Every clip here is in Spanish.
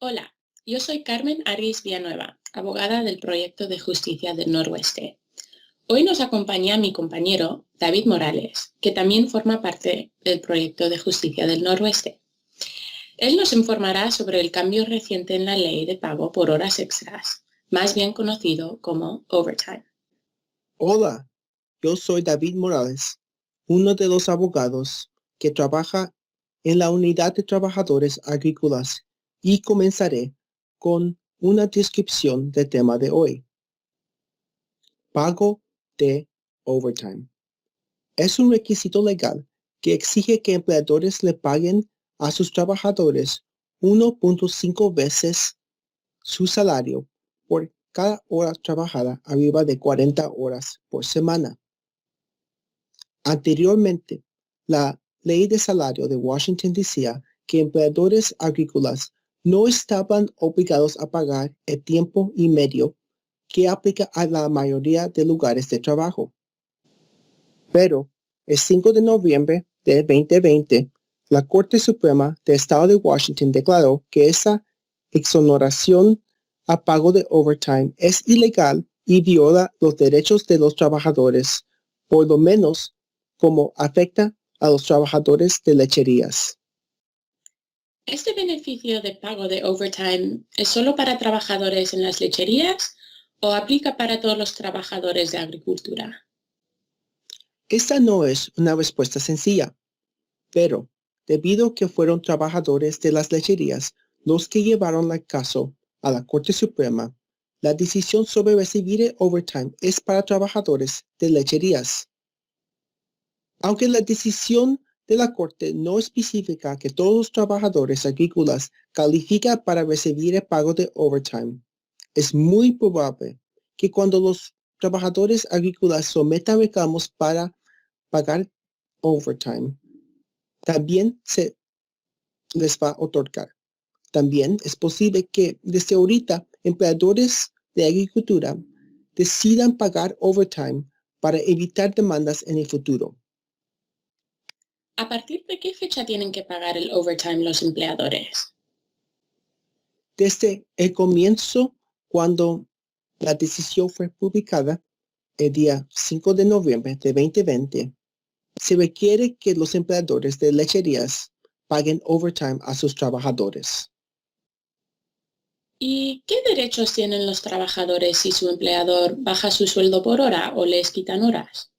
Hola, yo soy Carmen Argüis Villanueva, abogada del Proyecto de Justicia del Noroeste. Hoy nos acompaña mi compañero David Morales, que también forma parte del Proyecto de Justicia del Noroeste. Él nos informará sobre el cambio reciente en la ley de pago por horas extras, más bien conocido como overtime. Hola, yo soy David Morales, uno de los abogados que trabaja en la Unidad de Trabajadores Agrícolas y comenzaré con una descripción del tema de hoy. Pago de overtime. Es un requisito legal que exige que empleadores le paguen a sus trabajadores 1.5 veces su salario por cada hora trabajada arriba de 40 horas por semana. Anteriormente, la Ley de Salario de Washington decía que empleadores agrícolas no estaban obligados a pagar el tiempo y medio que aplica a la mayoría de lugares de trabajo. Pero el 5 de noviembre de 2020, la Corte Suprema del Estado de Washington declaró que esa exoneración a pago de overtime es ilegal y viola los derechos de los trabajadores, por lo menos como afecta a los trabajadores de lecherías. ¿Este beneficio de pago de overtime es solo para trabajadores en las lecherías o aplica para todos los trabajadores de agricultura? Esta no es una respuesta sencilla, pero debido a que fueron trabajadores de las lecherías los que llevaron el caso a la Corte Suprema, la decisión sobre recibir el overtime es para trabajadores de lecherías. Aunque la decisión de la Corte no especifica que todos los trabajadores agrícolas califican para recibir el pago de overtime, es muy probable que cuando los trabajadores agrícolas sometan reclamos para pagar overtime, también se les va a otorgar. También es posible que desde ahorita empleadores de agricultura decidan pagar overtime para evitar demandas en el futuro. ¿A partir de qué fecha tienen que pagar el overtime los empleadores? Desde el comienzo, cuando la decisión fue publicada el día 5 de noviembre de 2020, se requiere que los empleadores de lecherías paguen overtime a sus trabajadores. ¿Y qué derechos tienen los trabajadores si su empleador baja su sueldo por hora o les quitan horas?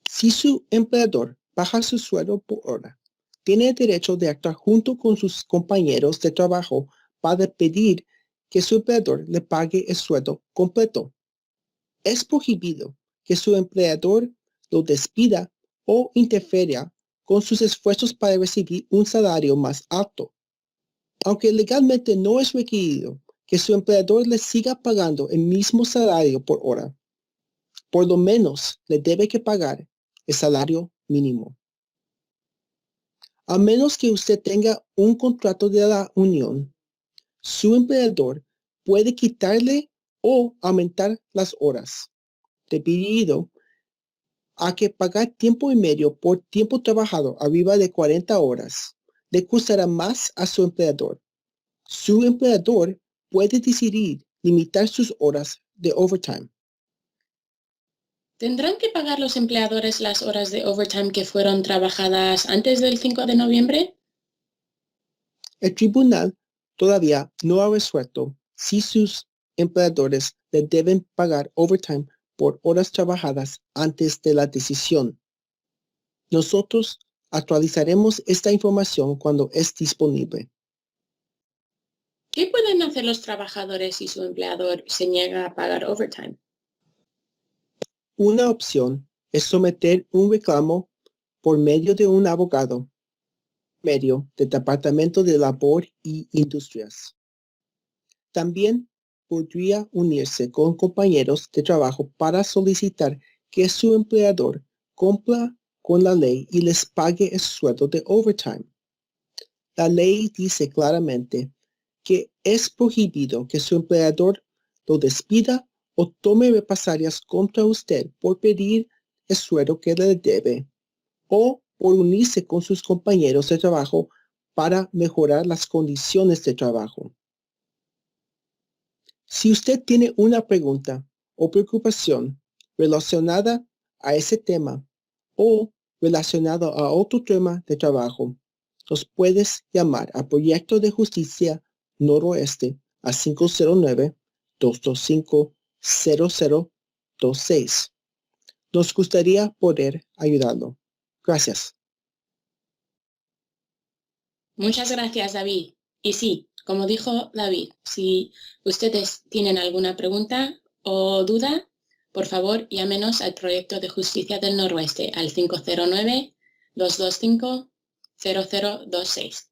Si su empleador baja su sueldo por hora, tiene el derecho de actuar junto con sus compañeros de trabajo para pedir que su empleador le pague el sueldo completo. Es prohibido que su empleador lo despida o interfiera con sus esfuerzos para recibir un salario más alto. Aunque legalmente no es requerido que su empleador le siga pagando el mismo salario por hora, por lo menos le debe que pagar el salario mínimo. A menos que usted tenga un contrato de la unión, su empleador puede quitarle o aumentar las horas, debido a que pagar tiempo y medio por tiempo trabajado arriba de 40 horas le costará más a su empleador. Su empleador puede decidir limitar sus horas de overtime. ¿Tendrán que pagar los empleadores las horas de overtime que fueron trabajadas antes del 5 de noviembre? El tribunal todavía no ha resuelto si sus empleadores le deben pagar overtime por horas trabajadas antes de la decisión. Nosotros actualizaremos esta información cuando es disponible. ¿Qué pueden hacer los trabajadores si su empleador se niega a pagar overtime? Una opción es someter un reclamo por medio de un abogado medio del Departamento de Labor y Industrias. También podría unirse con compañeros de trabajo para solicitar que su empleador cumpla con la ley y les pague el sueldo de overtime. La ley dice claramente que es prohibido que su empleador lo despida o tome represalias contra usted por pedir el sueldo que le debe o por unirse con sus compañeros de trabajo para mejorar las condiciones de trabajo. Si usted tiene una pregunta o preocupación relacionada a ese tema o relacionado a otro tema de trabajo, nos puedes llamar a Proyecto de Justicia Noroeste a 509-225-0026. Nos gustaría poder ayudarlo. Gracias. Muchas gracias, David. Y sí, como dijo David, si ustedes tienen alguna pregunta o duda, por favor, llámenos al Proyecto de Justicia del Noroeste al 509-225-0026.